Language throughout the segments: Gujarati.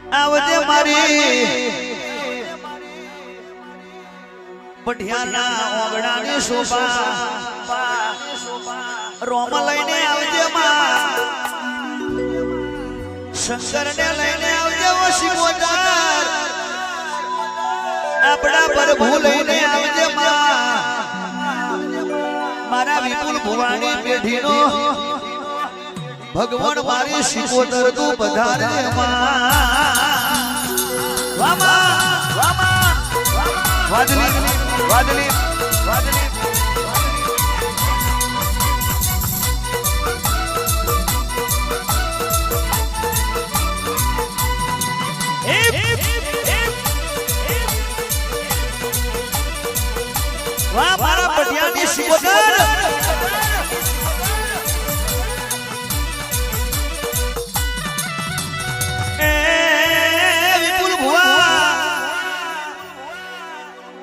આવજે મારી પઢિયાના ઓગણાની શોભા રોમ લઈને આવજે માં શંકરને લઈને આવજે ઓ શિવોદર આપણા પ્રભુ લઈને આવજે માં મારા વિપુલ ભુવાની પેઢીનો ભગવાન મારી શિકોતર તું પધારજે માં વામા વાદલી વાદલી વાદલી વાહ મારા પઢિયાની શિકોતર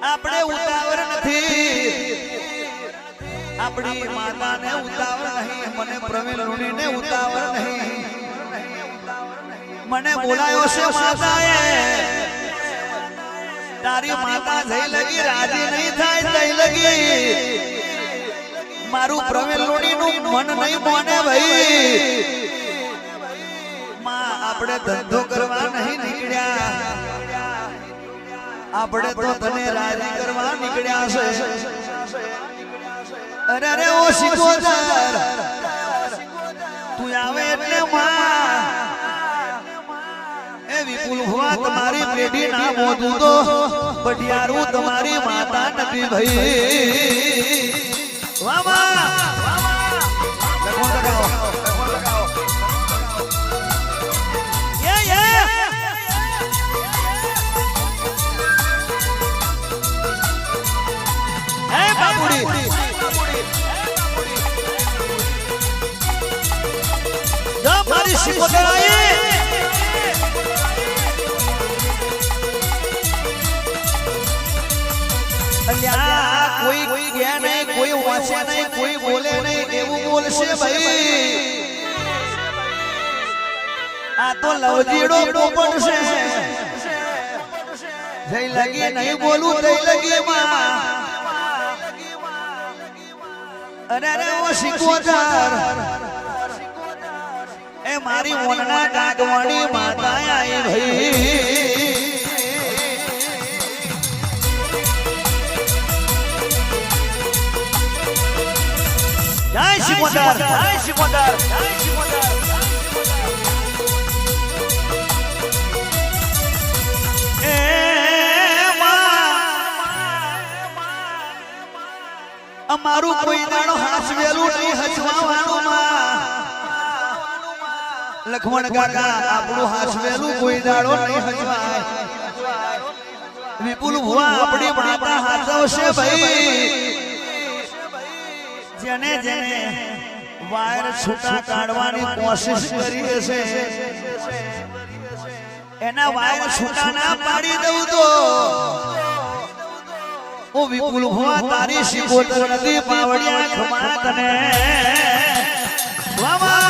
આપણે ઉતાવળ નથી આપણી માતાને ઉતાવળ નહીં મને પ્રવીણ લુણીને ઉતાવળ નહીં મને બોલાયો છે માતાએ તારી માતા જઈ લગી રાજી નહીં થાય જઈ લગી મારું પ્રવીણ લુણીનું મન નહીં મોને ભાઈ માં આપણે ધંધો કરવા નહીં નીકળ્યા આપણે તો તને રાજી કરવા નીકળ્યા છે અરે અરે ઓ શિકોતર તું આવે એટલે માં એ વિપુલ ભુવા તમારી પેઢી ના મોદું તો પઢિયારું તમારી માતા નથી ભાઈ વામા લખો લગાવો મારી શિકોતર આઈ અલ્યા કોઈ કે નહીં કોઈ વાંચે નહીં કોઈ બોલે નહીં એવું બોલશે ભાઈ આ તો લવજીડો પોપટ છે જઈ લગી નહીં બોલું જઈ લગી માં અરે અરે ઓ શિકોતર એ મારી ઓનના કાગવાણી માતા આઈ ભાઈ જય શિકોતર જય શિકોતર જય શિકોતર એ અમારું કોઈ દાડો હાસવેલું નહીં હસવાવાનું માં લખમણ કાકા આપણું હાસવેલું કોઈ દાડો નહીં હસવાય વિપુલ ભુવા આપણી માતા હાસવશે ભાઈ જેને જેને વાયર છૂટા કાઢવાની કોશિશ કરી છે એના વાયર છૂટા ના પાડી દઉં તો ઓ વિપુલ ભુવા તારી શિકોતર નદી પાવડિયા ખમા તને વામા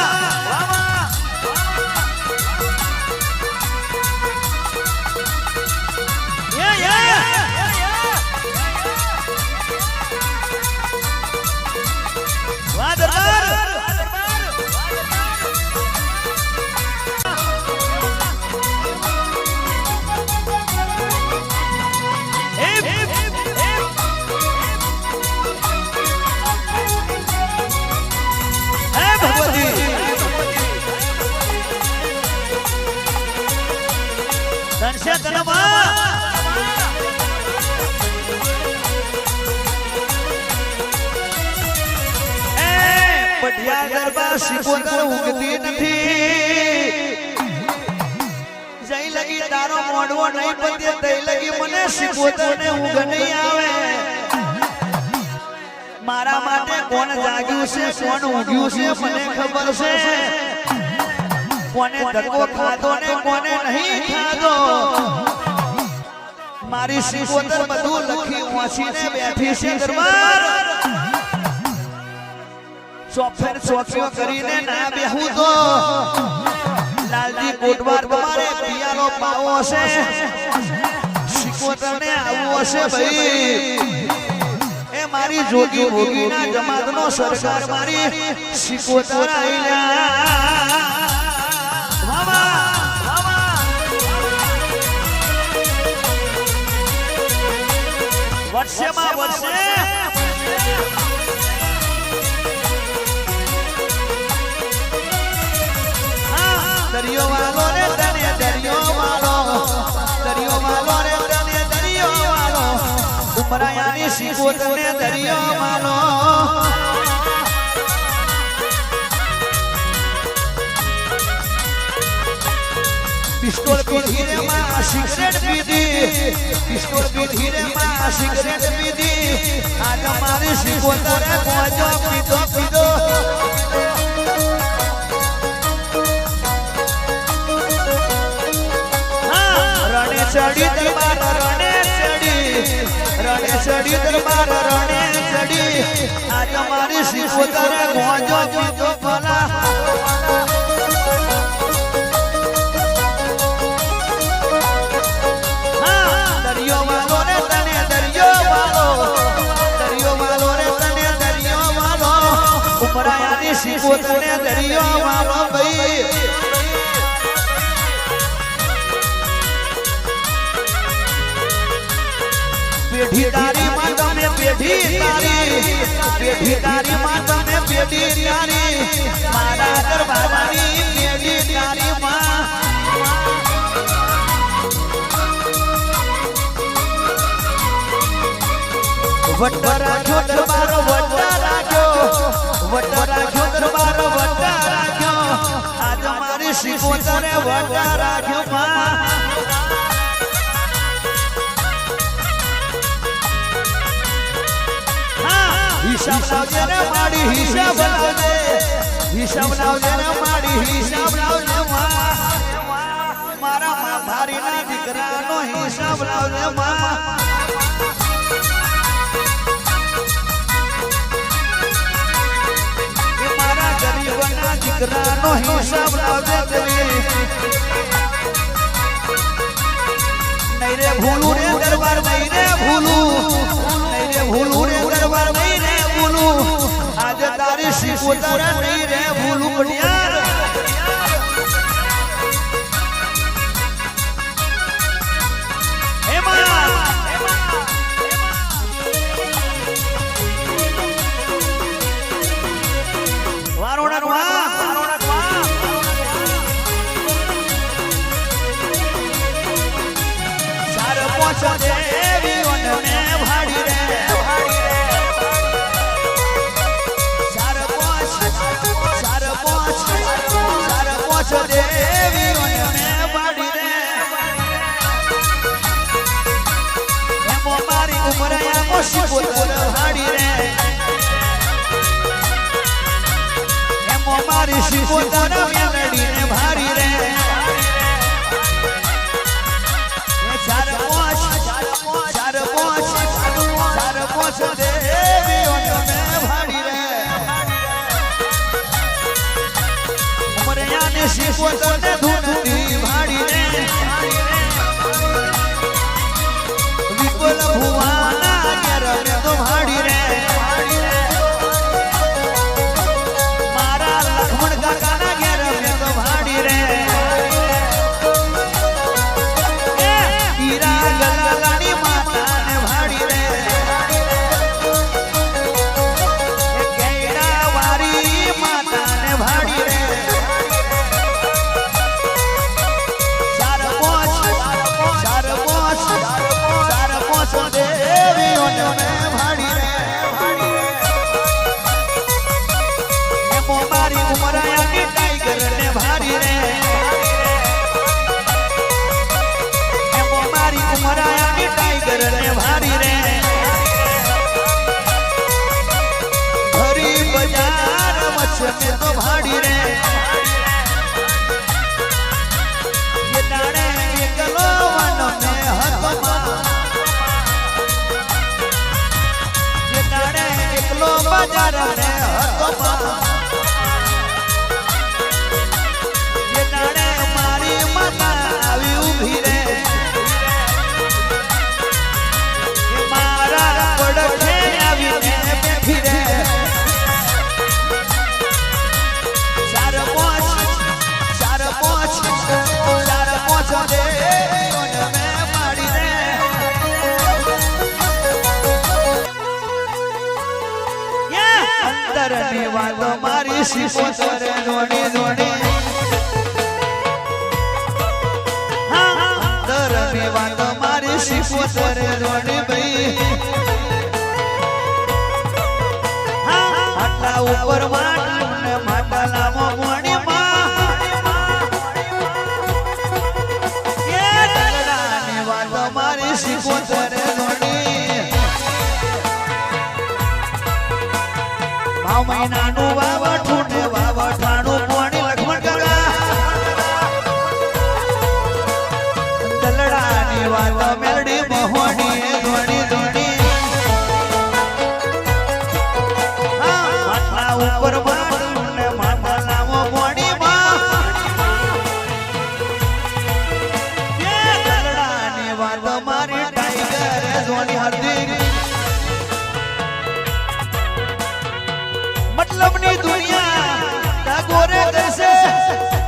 પઢિયા દરબાર શિકોતર ઊંઘતી નથી જઈ લગી તારો મોડવો નહીં પતે તઈ લગી મને શિકોતર ને ઊંઘ નહીં આવે મારા માટે કોણ જાગ્યું છે કોણ ઊંઘ્યું છે મને ખબર છે કોને ધક્કો ખાધો ને કોને નહીં ખાધો મારી શિકોતર બધું લખી વાંચીને બેઠી છે દરબાર સોફેર ચોકીઓ કરીને ના બેહું તો લાલજી કોટવાર તમારે પિયાનો રૂપિયાનો પાવો છે શીખવતને આવું હશે ભાઈ એ મારી જોગી ભોગીના જમાતનો સરકાર મારી શીખવતર આઈલા વર્ષમાં વર્ષે દરિયો વાલો રે તને દરિયો વાલો રે તને દરિયો વાલો ઉમરાયાની શીખો તને દરિયો વાલો પિસ્તોલ પીધી રે માં સિગરેટ પીધી પિસ્તોલ પીધી રે માં સિગરેટ પીધી આજ મારી શીખો તને કોજો પીધો પીધો ચડી દરબાર રણે ચડી દરબાર રણે ચડી આજ મારી શીખોતરે ગોજો પીધો ભલા દરિયો વાલો રે તને દરિયો વાલો રે તને દરિયો વાલો ઉમરાયાની શીખોતરે દરિયો વાલો ભાઈ પેઢી તારી માં તમે પેઢી તારી માં તમે પેઢી તારી મારા દરબારની પેઢી તારી માં વટ રાખ્યો દરબાર વટ રાખ્યો દરબાર વટ રાખ્યો આજ મારી શીખોતરે વટ રાખ્યો માં હિસાબ લાવજે ને માડી હિસાબ લાવજે ને માડી હિસાબ લાવજે મારા માં ભારીના દીકરાનો હિસાબ લાવજે માં મારા ગરીબના દીકરાનો હિસાબ લાવજે નહીં રે ભૂલું રે દરબાર નહીં રે ભૂલું રે દરબાર નહીં રે આજે તારી શીખોતર નહીં રે ભૂલું પડિયાર મારી શીખોતર મેલડીને ભારી રે ચાર પોચ દેવીઓને ભારી રે ઉમરયાને શીખોતરને ધૂનની ભારી રે વિપુલ ભુવાના ઘેર મે તો ભાડી રે મારા લક્ષ્મણ કાકાના ઘેર મે તો ભાડી રે હીરા ગલાલાની માતાને ભાડી રે ગૈડા વારી માતાને ભાડી રે ચાર પોચ દેવીઓને ભાડી રે એમો મારી ઉમરાયાની ટાઈગરને ભાડી રે એમો મારી ઉમરાયાની ટાઈગરને ભાડી રે હરી બજાર મચ્છને તો ભાડી રે એ દાડે એકલો વનને હતો એકલો બજાર ને હતો એ દાડે મારી માતા આવી મારી સિકોતર જોડી જોડી દરની વાત મારી સિકોતર જોડી ભાઈ આટલા ઉપર માટલું ને માટલામાં મોણી માં એ દલડાની વાત મારી સિકોતર જોડી મહિનાનું વાવઠું ને વાવઠાણું પોણી લક્ષ્મણ કાકા દલડાની વાત મેલડી મોહણી ધોણી ધોણી માથા ઉપર માટલું ને માટલામાં મોણી માં દલડાની વાત મારી ટાઈગર ધોણી હાર્દિક मतलबनी दुनिया दागोरे कैसे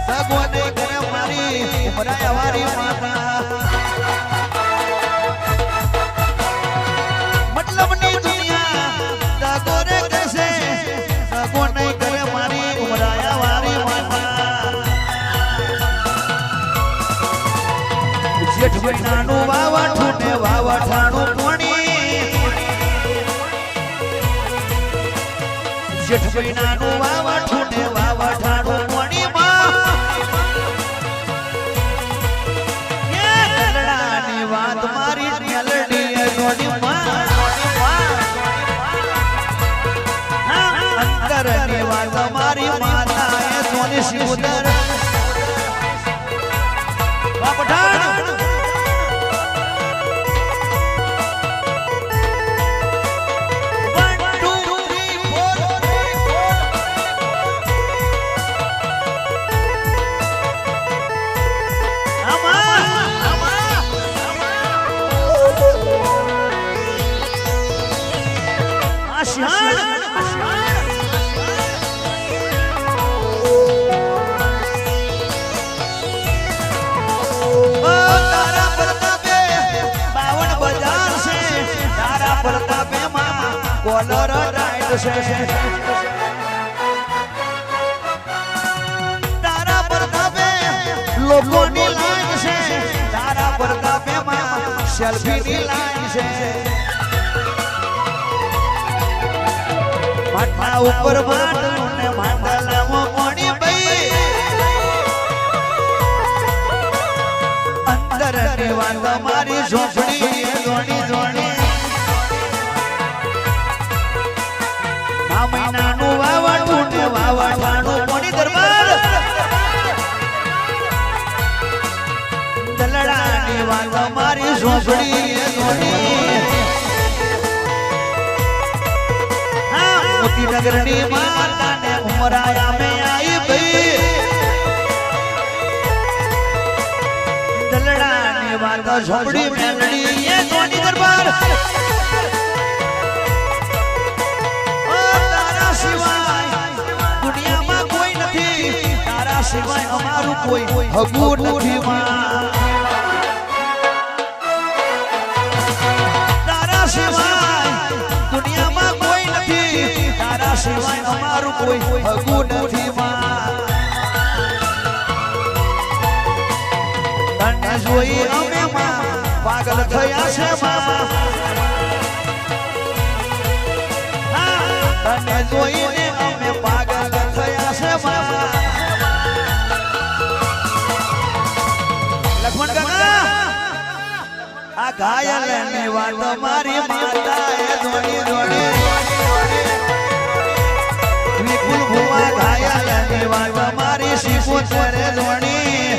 दागोने करे मारी उमराया वारी माता मतलबनी दुनिया दागोरे कैसे दागोने करे मारी उमराया वारी माता जेठ महीनाનું વાવઠું ને વાવઠાણું પોણી જેઠ મહિનાનું વાવઠું ને વાવઠાણું પોણી માં એ દલડાની વાત મારી મેલડી જોડી માં અંતરની વાત મારી માતા એ સોની સિકોતર બાપઠાણ કોલર રાઈટ છે તારા પ્રતાપે લોકોની લાઈન છે તારા પ્રતાપે માં સેલ્ફીની લાઈન છે માટલા ઉપર માટલું ને માટલામાં મોણી ભાઈ અંદરની વાત મારી ઝોપડી જોડી જોડી મહિનાનું વાવઠું ને વાવઠાણું મોડી દરબાર દલડાની વાત મારી ઝોપડી જોડી મોતીનગરની માતા ને ઉમરાયા મેં આવી ભાઈ દલડાની વાત ઝોપડી મેલડી એ જોડી દરબાર દુનિયામાં કોઈ નથી તારા સિવાય અમારું કોઈ હગુ નથી માં તારા સિવાય દુનિયામાં કોઈ નથી તારા સિવાય અમારું કોઈ હગુ નથી માં તને જોઈ અમે માં પાગલ થયા છે માં તને જોઈને અમે પાગલ થયા છે લક્ષ્મણ કાકા આ ઘાયલની વાત મારી માતા એ જોડી જોડી વિપુલ ભુવા ઘાયલની વાત મારી સિકોતર જોડી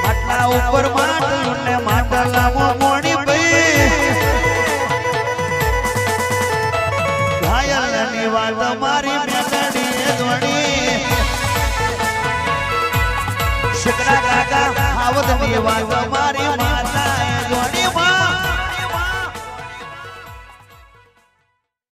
માટલા ઉપર માટલું ને માટલામાં મોણી ભાઈ ઘાયલની વાત મારી મેલડી જોડી શકરા કાકા આવતની વાત મારી